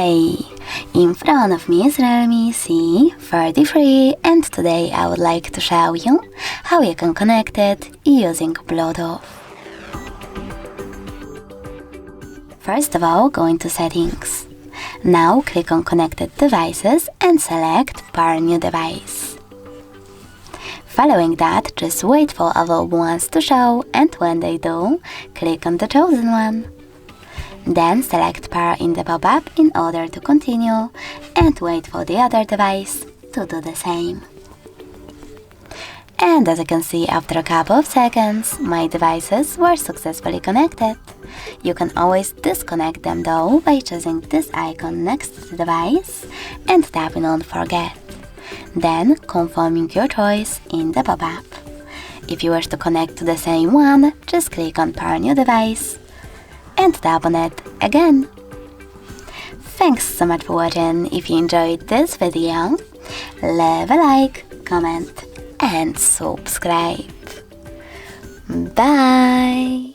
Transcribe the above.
Hey! In front of me is REALME C33 and today I would like to show you how you can connect it using Bluetooth. First of all, go into Settings. Now click on Connected Devices and select Pair New Device. Following that, just wait for available ones to show, and when they do, click on the chosen one. Then select Pair in the pop-up in order to continue, and wait for the other device to do the same. And as you can see, after a couple of seconds, my devices were successfully connected. You can always disconnect them though by choosing this icon next to the device and tapping on Forget. Then confirming your choice in the pop-up. If you wish to connect to the same one, just click on Pair New Device and tap on it again. Thanks so much for watching. If you enjoyed this video, leave a like, comment and subscribe. Bye!